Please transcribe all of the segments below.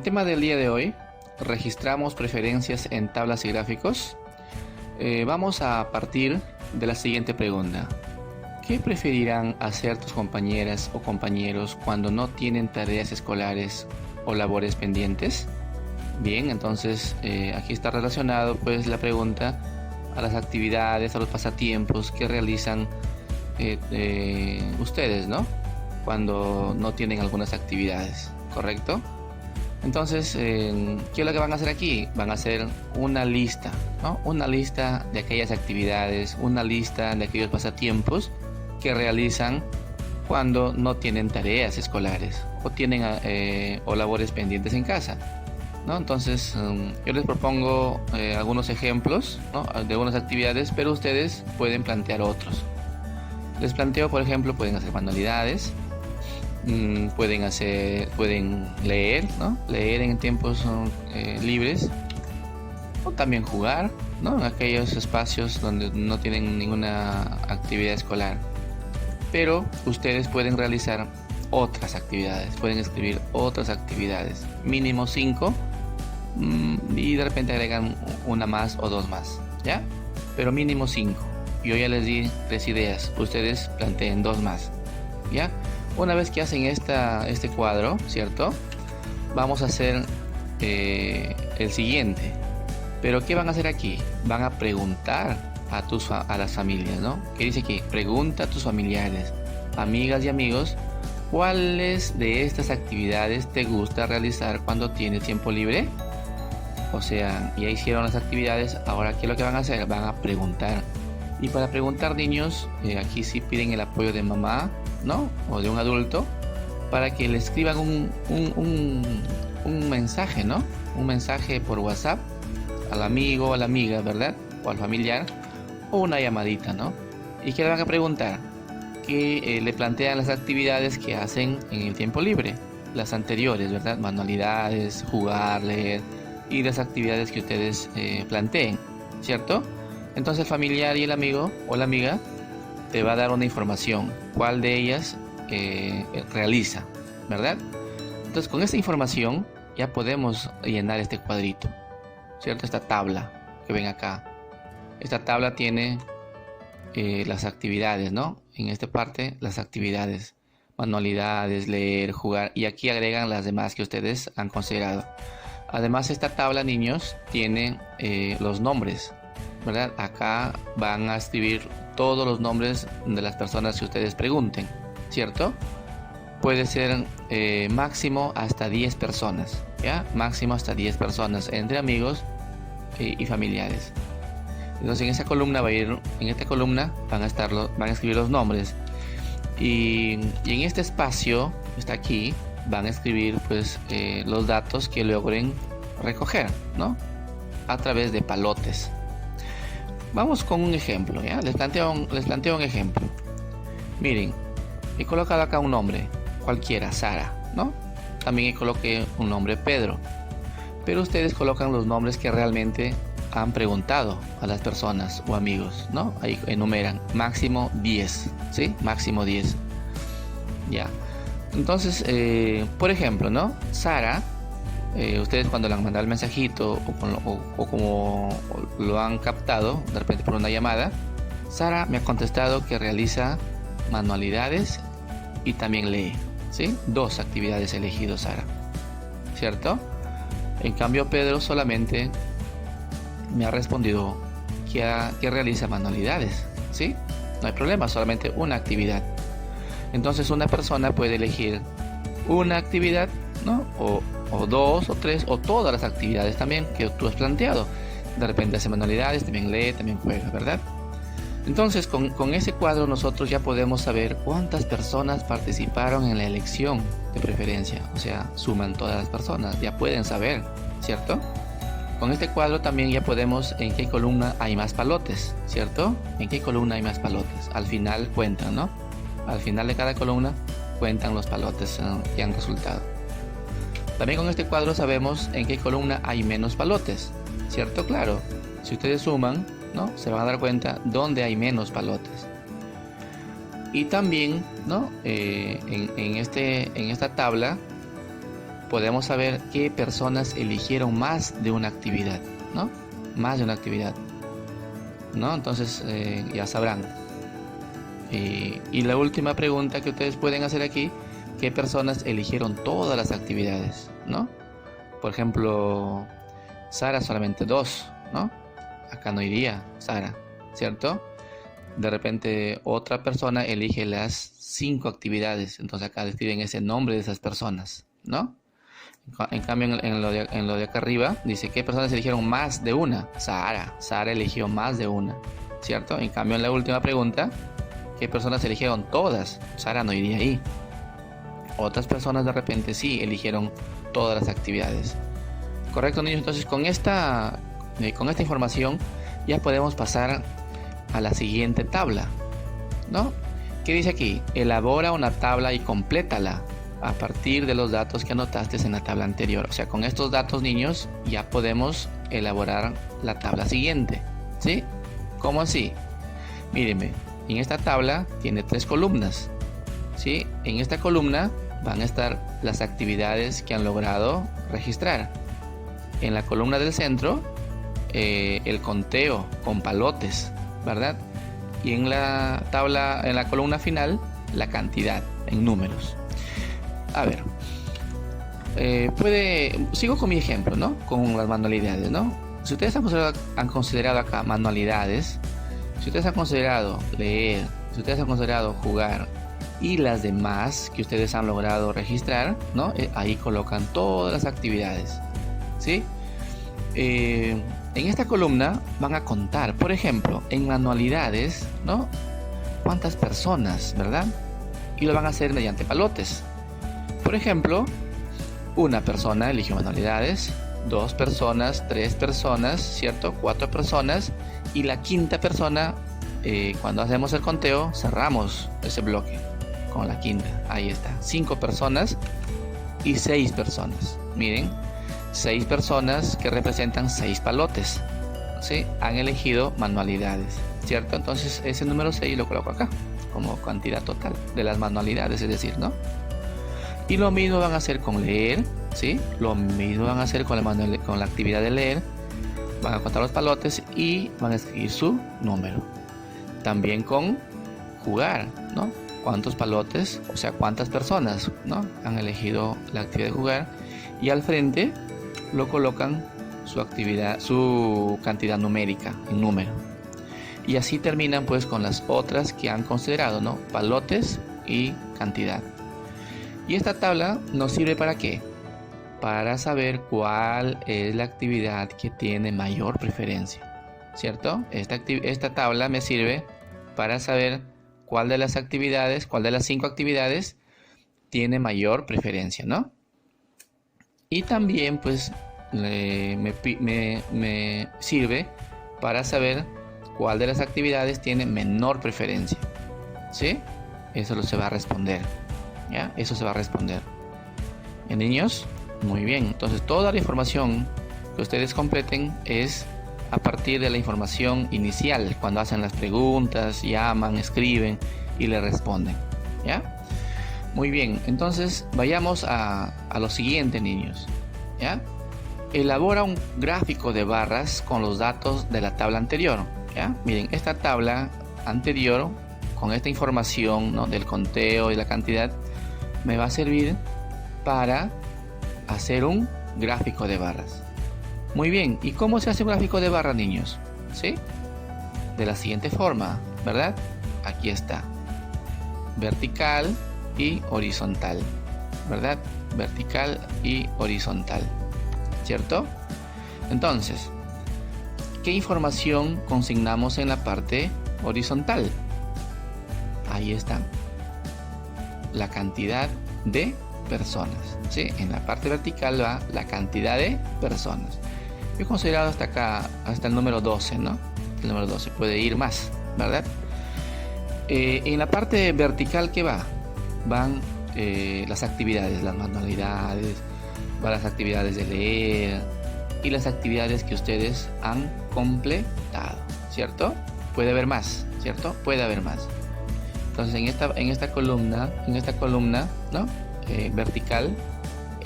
tema del día de hoy, registramos preferencias en tablas y gráficos. Vamos a partir de la siguiente pregunta. ¿Qué preferirán hacer tus compañeras o compañeros cuando no tienen tareas escolares o labores pendientes? Bien, entonces aquí está relacionado pues la pregunta a las actividades, a los pasatiempos que realizan ustedes, ¿no? Cuando no tienen algunas actividades, ¿correcto? Entonces, ¿qué es lo que van a hacer aquí? Van a hacer una lista, ¿no? Una lista de aquellas actividades, una lista de aquellos pasatiempos que realizan cuando no tienen tareas escolares o tienen o labores pendientes en casa, ¿no? Entonces, yo les propongo algunos ejemplos, ¿no? De algunas actividades, pero ustedes pueden plantear otros. Les planteo, por ejemplo, pueden hacer manualidades. Pueden leer, ¿no? Leer en tiempos libres, o también jugar, ¿no? En aquellos espacios donde no tienen ninguna actividad escolar. Pero ustedes pueden realizar otras actividades, pueden escribir otras actividades, mínimo 5, y de repente agregan una más o dos más, ¿ya? Pero mínimo 5. Yo ya les di 3 ideas, ustedes planteen 2 más, ¿ya? Una vez que hacen este cuadro, ¿cierto? Vamos a hacer el siguiente. Pero ¿qué van a hacer aquí? Van a preguntar a las familias, ¿no? ¿Qué dice aquí? Pregunta a tus familiares, amigas y amigos, ¿cuáles de estas actividades te gusta realizar cuando tienes tiempo libre? O sea, ya hicieron las actividades, ahora ¿qué es lo que van a hacer? Van a preguntar. Y para preguntar, niños, aquí sí piden el apoyo de mamá, ¿no? O de un adulto, para que le escriban un mensaje, ¿no? Un mensaje por WhatsApp al amigo, a la amiga, ¿verdad? O al familiar, o una llamadita, ¿no? ¿Y qué le van a preguntar? Que le plantean las actividades que hacen en el tiempo libre, las anteriores, ¿verdad? Manualidades, jugar, leer, y las actividades que ustedes planteen, ¿cierto? Entonces el familiar y el amigo o la amiga te va a dar una información, cuál de ellas realiza, ¿verdad? Entonces con esta información ya podemos llenar este cuadrito, ¿cierto? Esta tabla que ven acá. Esta tabla tiene las actividades, ¿no? En esta parte las actividades, manualidades, leer, jugar, y aquí agregan las demás que ustedes han considerado. Además esta tabla, niños, tiene los nombres, ¿verdad? Acá van a escribir todos los nombres de las personas que ustedes pregunten, ¿cierto? Puede ser máximo hasta 10 personas, ¿ya? Máximo hasta 10 personas entre amigos y familiares. Entonces en esta columna van a escribir los nombres, y en este espacio, está aquí, van a escribir pues los datos que logren recoger, ¿no? A través de palotes. Vamos con un ejemplo, ¿ya? Les planteo un ejemplo. Miren, he colocado acá un nombre, cualquiera, Sara, ¿no? También coloqué un nombre, Pedro. Pero ustedes colocan los nombres que realmente han preguntado a las personas o amigos, ¿no? Ahí enumeran, máximo 10, ¿sí? Máximo 10. Ya. Entonces, por ejemplo, ¿no? Sara, ustedes cuando le han mandado el mensajito o como lo han captado de repente por una llamada, Sara me ha contestado que realiza manualidades y también lee, ¿sí? 2 actividades elegidas Sara, ¿cierto? En cambio Pedro solamente me ha respondido que realiza manualidades, ¿sí? No hay problema, solamente una actividad. Entonces una persona puede elegir una actividad, ¿no? O 2 o 3 o todas las actividades también que tú has planteado. De repente hace manualidades, también lee, también juega, ¿verdad? Entonces con ese cuadro nosotros ya podemos saber cuántas personas participaron en la elección de preferencia. O sea, suman todas las personas, ya pueden saber, ¿cierto? Con este cuadro también ya podemos en qué columna hay más palotes, ¿cierto? En qué columna hay más palotes. Al final cuentan, ¿no? Al final de cada columna cuentan los palotes que han resultado. También con este cuadro sabemos en qué columna hay menos palotes, ¿cierto? Claro, si ustedes suman, ¿no? Se van a dar cuenta dónde hay menos palotes. Y también, ¿no? En esta tabla podemos saber qué personas eligieron más de una actividad, ¿no? Más de una actividad, ¿no? Entonces ya sabrán. Y la última pregunta que ustedes pueden hacer aquí, ¿qué personas eligieron todas las actividades, ¿no? Por ejemplo, Sara solamente 2, ¿no? Acá no iría Sara, ¿cierto? De repente otra persona elige las 5 actividades, entonces acá describen ese nombre de esas personas, ¿no? En cambio en lo de acá arriba dice ¿qué personas eligieron más de una? Sara eligió más de una, ¿cierto? En cambio en la última pregunta, ¿qué personas eligieron todas? Sara no iría ahí. Otras personas de repente sí eligieron todas las actividades. Correcto, niños. Entonces con esta información ya podemos pasar a la siguiente tabla, ¿no? ¿Qué dice aquí? Elabora una tabla y complétala a partir de los datos que anotaste en la tabla anterior. O sea, con estos datos, niños, ya podemos elaborar la tabla siguiente, ¿sí? ¿Cómo así? Mírenme, en esta tabla tiene 3 columnas, ¿sí? En esta columna van a estar las actividades que han logrado registrar. En la columna del centro, el conteo con palotes, ¿verdad? Y en la tabla, en la columna final, la cantidad en números. A ver, sigo con mi ejemplo, ¿no? Con las manualidades, ¿no? Si ustedes han considerado acá manualidades, si ustedes han considerado leer, si ustedes han considerado jugar y las demás que ustedes han logrado registrar, ¿no? Ahí colocan todas las actividades, ¿sí? En esta columna van a contar, por ejemplo, en manualidades, ¿no? ¿Cuántas personas, verdad? Y lo van a hacer mediante palotes. Por ejemplo, una persona eligió manualidades, 2 personas, 3 personas, ¿cierto? 4 personas y la quinta persona, cuando hacemos el conteo, cerramos ese bloque con la quinta. Ahí está, 5 personas y 6 personas. Miren, 6 personas que representan 6 palotes, ¿sí? Han elegido manualidades, ¿cierto? Entonces ese número 6 lo coloco acá como cantidad total de las manualidades, es decir, ¿no? Y lo mismo van a hacer con leer, ¿sí? Lo mismo van a hacer con la actividad de leer. Van a contar los palotes y van a escribir su número. También con jugar, ¿no? Cuántos palotes, o sea, cuántas personas, ¿no? Han elegido la actividad de jugar. Y al frente lo colocan su cantidad numérica en número. Y así terminan pues con las otras que han considerado, ¿no? Palotes y cantidad. Y esta tabla nos sirve ¿para qué? Para saber cuál es la actividad que tiene mayor preferencia, ¿cierto? Esta tabla me sirve para saber cuál de las 5 actividades tiene mayor preferencia, ¿no? Y también pues me sirve para saber cuál de las actividades tiene menor preferencia, ¿sí? Eso se va a responder, ¿ya? Eso se va a responder. ¿Bien, niños? Muy bien, entonces toda la información que ustedes completen es a partir de la información inicial, cuando hacen las preguntas, llaman, escriben y le responden, ¿ya? Muy bien, entonces vayamos a lo siguiente, niños, ¿ya? Elabora un gráfico de barras con los datos de la tabla anterior, ¿ya? Miren, esta tabla anterior, con esta información, ¿no? Del conteo y la cantidad, me va a servir para hacer un gráfico de barras. Muy bien, ¿y cómo se hace un gráfico de barras, niños? ¿Sí? De la siguiente forma, ¿verdad? Aquí está. Vertical y horizontal, ¿verdad? Vertical y horizontal, ¿cierto? Entonces, ¿qué información consignamos en la parte horizontal? Ahí está. La cantidad de personas, ¿sí? En la parte vertical va la cantidad de personas. Yo he considerado hasta acá, hasta el número 12, ¿no? El número 12 puede ir más, ¿verdad? En la parte vertical, ¿qué va? Van las actividades, las manualidades, van las actividades de leer y las actividades que ustedes han completado, ¿cierto? Puede haber más, ¿cierto? Puede haber más. Entonces en esta columna, ¿no? Vertical,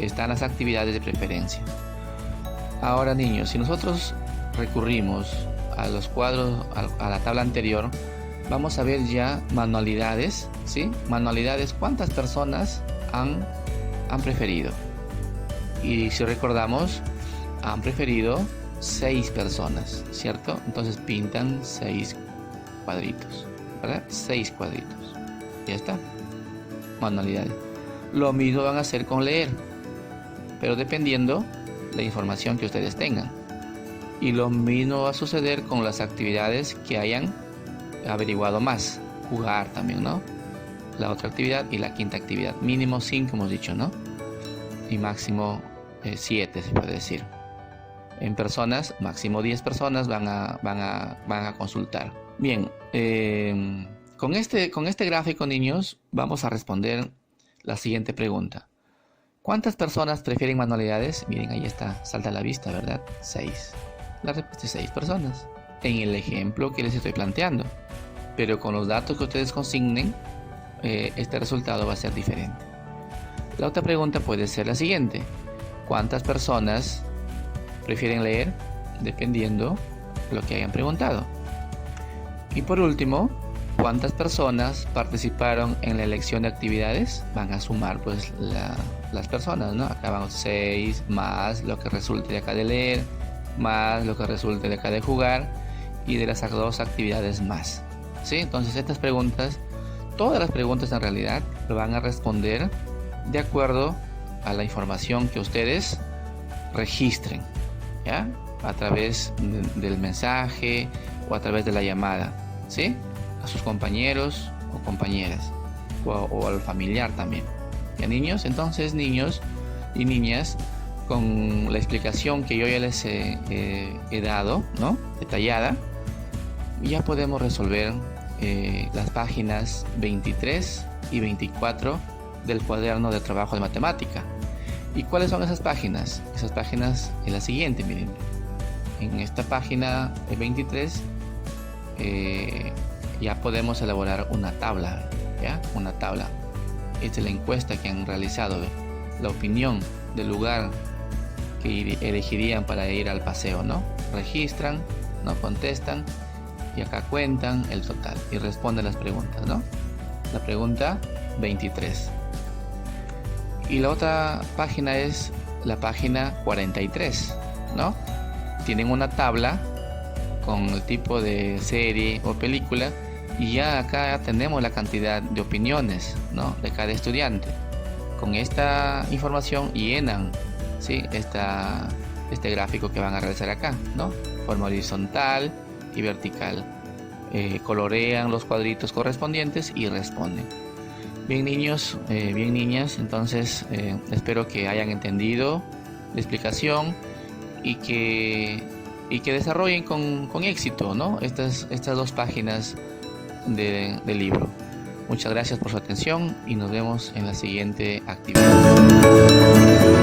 están las actividades de preferencia. Ahora, niños, si nosotros recurrimos a los cuadros, a la tabla anterior, vamos a ver ya manualidades, ¿sí? Manualidades, ¿cuántas personas han preferido? Y si recordamos, han preferido 6 personas, ¿cierto? Entonces pintan 6 cuadritos, ¿verdad? 6 cuadritos. Ya está. Manualidades. Lo mismo van a hacer con leer, pero dependiendo la información que ustedes tengan. Y lo mismo va a suceder con las actividades que hayan averiguado más. Jugar también, ¿no? La otra actividad y la quinta actividad. Mínimo 5 hemos dicho, ¿no? Y máximo 7 se puede decir. En personas, máximo 10 personas van a consultar. Bien, con este gráfico, niños, vamos a responder la siguiente pregunta. ¿Cuántas personas prefieren manualidades? Miren, ahí está, salta a la vista, ¿verdad? 6. La respuesta es 6 personas. En el ejemplo que les estoy planteando. Pero con los datos que ustedes consignen, este resultado va a ser diferente. La otra pregunta puede ser la siguiente. ¿Cuántas personas prefieren leer? Dependiendo lo que hayan preguntado. Y por último, ¿cuántas personas participaron en la elección de actividades? Van a sumar pues las personas, ¿no? Acá van 6 más lo que resulte de acá de leer, más lo que resulte de acá de jugar y de las 2 actividades más. ¿Sí? Entonces estas preguntas, todas las preguntas en realidad lo van a responder de acuerdo a la información que ustedes registren, ¿ya? A través del mensaje o a través de la llamada, ¿sí? A sus compañeros o compañeras o al familiar también. ¿Ya, niños? Entonces, niños y niñas, con la explicación que yo ya les he dado, ¿no? Detallada, ya podemos resolver las páginas 23 y 24 del cuaderno de trabajo de matemática. ¿Y cuáles son esas páginas? Esas páginas es la siguiente, miren. En esta página 23 ya podemos elaborar una tabla, ¿ya? Una tabla. Esta es la encuesta que han realizado, la opinión del lugar que elegirían para ir al paseo, ¿no? Registran, no contestan y acá cuentan el total y responden las preguntas, ¿no? La pregunta 23. Y la otra página es la página 43, ¿no? Tienen una tabla con el tipo de serie o película y ya acá tenemos la cantidad de opiniones, ¿no? De cada estudiante. Con esta información llenan, ¿sí? Este gráfico que van a realizar acá, ¿no? Forma horizontal y vertical. Colorean los cuadritos correspondientes y responden. Bien, niños, bien, niñas, entonces espero que hayan entendido la explicación y que desarrollen con éxito, ¿no? Estas 2 páginas del libro. Muchas gracias por su atención y nos vemos en la siguiente actividad.